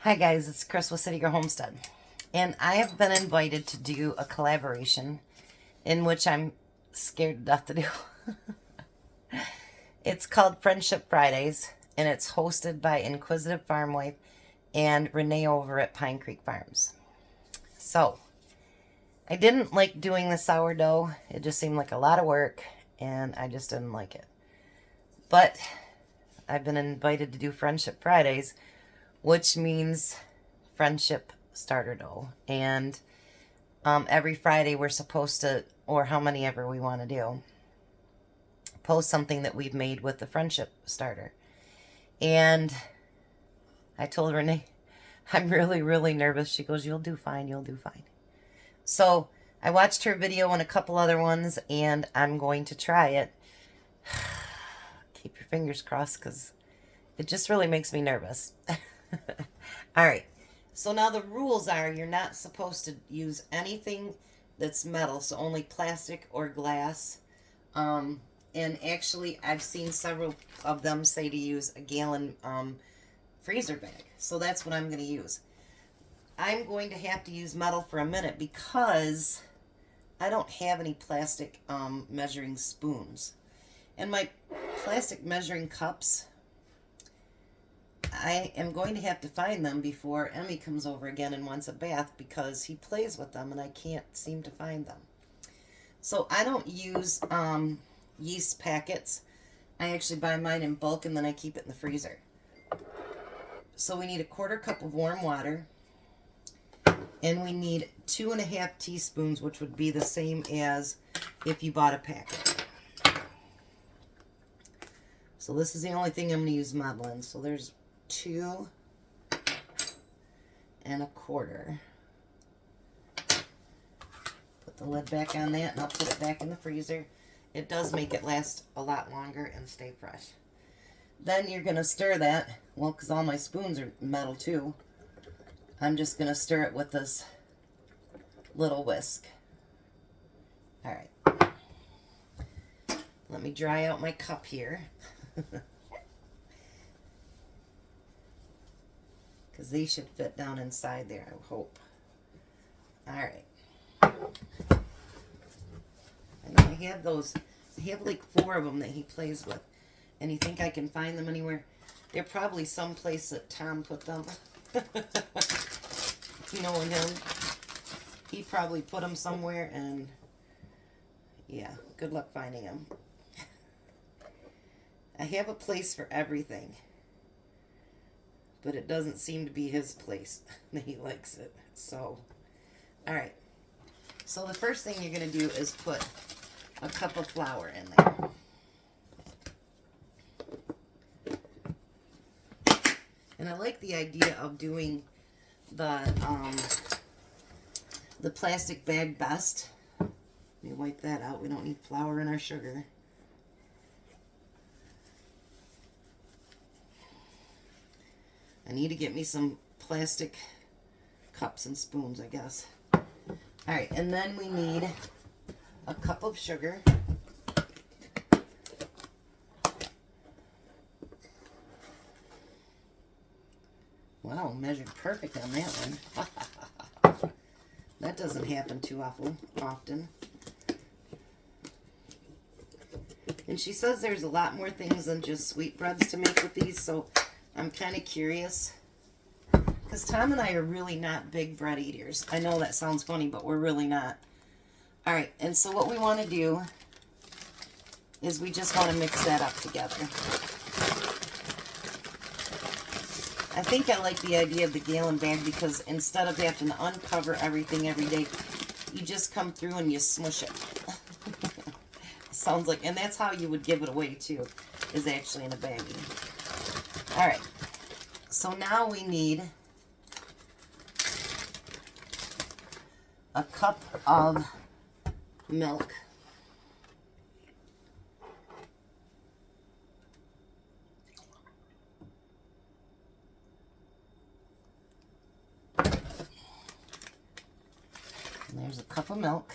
Hi guys, it's Chris with City Girl Homestead, and I have been invited to do a collaboration in which I'm scared to death to do. It's called Friendship Fridays, and it's hosted by Inquisitive Farm Wife and Renee over at Pine Creek Farms. So, I didn't like doing the sourdough. It just seemed like a lot of work, and I just didn't like it. But I've been invited to do Friendship Fridays, which means friendship starter dough. And every Friday we're supposed to, or how many ever we want to do, post something that we've made with the friendship starter. And I told Renee, I'm really, really nervous. She goes, you'll do fine, you'll do fine. So I watched her video and a couple other ones, and I'm going to try it. Keep your fingers crossed, because it just really makes me nervous. All right. So now the rules are you're not supposed to use anything that's metal, so only plastic or glass. And actually, I've seen several of them say to use a gallon freezer bag. So that's what I'm going to use. I'm going to have to use metal for a minute because I don't have any plastic measuring spoons. And my plastic measuring cups, I am going to have to find them before Emmy comes over again and wants a bath, because he plays with them and I can't seem to find them. So I don't use yeast packets. I actually buy mine in bulk and then I keep it in the freezer. So we need a 1/4 cup of warm water, and we need 2½ teaspoons, which would be the same as if you bought a packet. So this is the only thing I'm going to use metal in. So there's 2 1/4. Put the lid back on that, and I'll put it back in the freezer. It does make it last a lot longer and stay fresh. Then you're going to stir that. Well, because all my spoons are metal too, I'm just going to stir it with this little whisk. All right. Let me dry out my cup here. Because these should fit down inside there, I hope. All right. I know I have those. I have like 4 of them that he plays with. And you think I can find them anywhere? They're probably someplace that Tom put them. You know him. He probably put them somewhere, and yeah, good luck finding them. I have a place for everything, but it doesn't seem to be his place that he likes it. So, all right. So the first thing you're going to do is put a cup of flour in there. And I like the idea of doing the plastic bag best. Let me wipe that out. We don't need flour in our sugar. I need to get me some plastic cups and spoons, I guess. All right, and then we need a cup of sugar. Wow, measured perfect on that one. That doesn't happen too often. And she says there's a lot more things than just sweetbreads to make with these, so I'm kind of curious. Because Tom and I are really not big bread eaters. I know that sounds funny, but we're really not. All right, and so what we want to do is we just want to mix that up together. I think I like the idea of the gallon bag, because instead of having to uncover everything every day, you just come through and you smush it. Sounds like, and that's how you would give it away too, is actually in a baggie. All right, so now we need a cup of milk. And there's a cup of milk.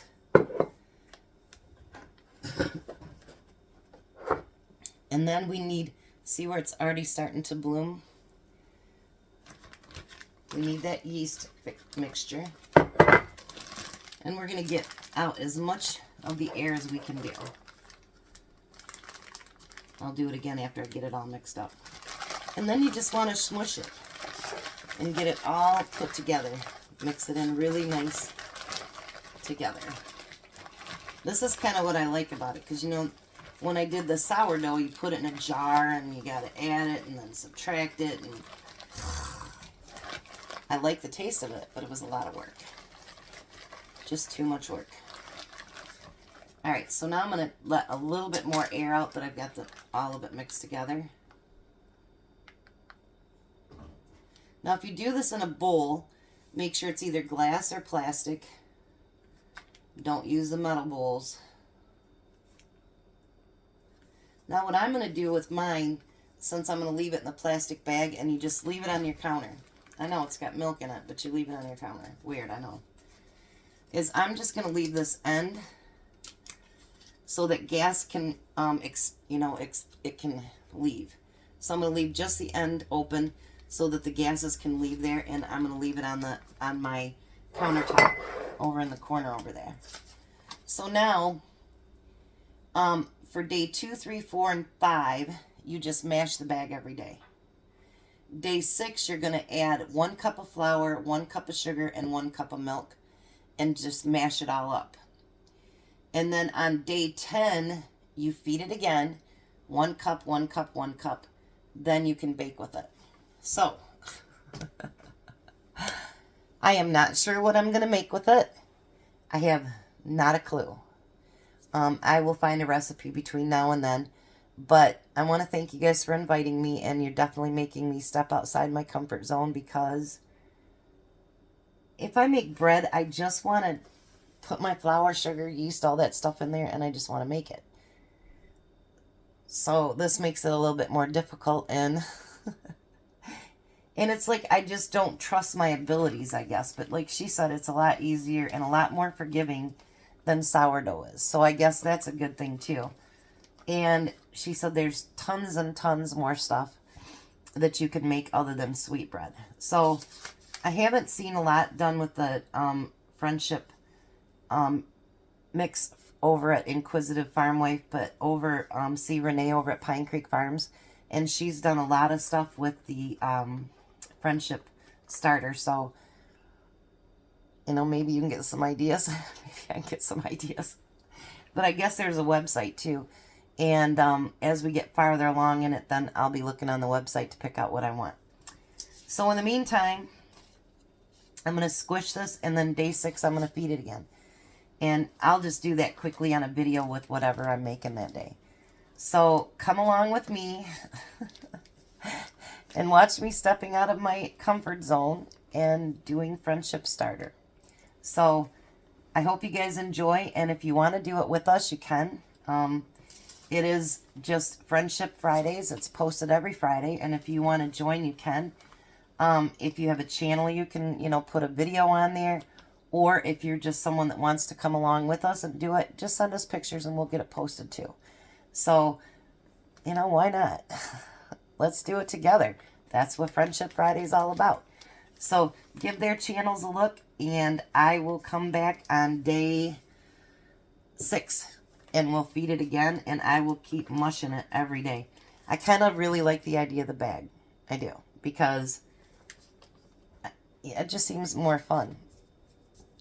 And then we need, see where it's already starting to bloom? We need that yeast mixture. And we're going to get out as much of the air as we can do. I'll do it again after I get it all mixed up. And then you just want to smush it and get it all put together. Mix it in really nice together. This is kind of what I like about it, because you know, when I did the sourdough, you put it in a jar and you got to add it and then subtract it. And I like the taste of it, but it was a lot of work. Just too much work. Alright, so now I'm going to let a little bit more air out that I've got all of it mixed together. Now if you do this in a bowl, make sure it's either glass or plastic. Don't use the metal bowls. Now what I'm going to do with mine, since I'm going to leave it in the plastic bag, and you just leave it on your counter. I know it's got milk in it, but you leave it on your counter. Weird, I know. Is I'm just going to leave this end so that gas can, it can leave. So I'm going to leave just the end open so that the gases can leave there, and I'm going to leave it on my countertop over in the corner over there. So now, for day 2, 3, 4, and 5, you just mash the bag every day. Day 6, you're going to add 1 cup of flour, 1 cup of sugar, and 1 cup of milk, and just mash it all up. And then on day 10, you feed it again, 1 cup, 1 cup, 1 cup. Then you can bake with it. So, I am not sure what I'm going to make with it. I have not a clue. I will find a recipe between now and then. But I want to thank you guys for inviting me, and you're definitely making me step outside my comfort zone, because if I make bread, I just want to put my flour, sugar, yeast, all that stuff in there, and I just want to make it. So this makes it a little bit more difficult, and and it's like I just don't trust my abilities, I guess. But like she said, it's a lot easier and a lot more forgiving than sourdough is. So I guess that's a good thing too. And she said there's tons and tons more stuff that you can make other than sweetbread. So I haven't seen a lot done with the Friendship mix over at Inquisitive Farm Wife, but over see Renee over at Pine Creek Farms, and she's done a lot of stuff with the Friendship starter. So you know, maybe you can get some ideas. Maybe I can get some ideas. But I guess there's a website too. And as we get farther along in it, then I'll be looking on the website to pick out what I want. So in the meantime, I'm going to squish this, and then day 6, I'm going to feed it again. And I'll just do that quickly on a video with whatever I'm making that day. So come along with me and watch me stepping out of my comfort zone and doing Friendship starter. So I hope you guys enjoy, and if you want to do it with us, you can. It is just Friendship Fridays. It's posted every Friday, and if you want to join, you can. If you have a channel, you can, put a video on there. Or if you're just someone that wants to come along with us and do it, just send us pictures and we'll get it posted too. So, why not? Let's do it together. That's what Friendship Friday is all about. So give their channels a look, and I will come back on day 6 and we'll feed it again, and I will keep mushing it every day. I kind of really like the idea of the bag. I do, because it just seems more fun.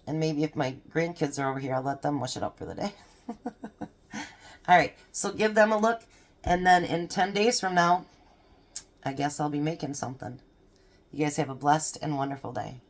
And maybe if my grandkids are over here, I'll let them mush it up for the day. All right, so give them a look, and then in 10 days from now, I guess I'll be making something. You guys have a blessed and wonderful day.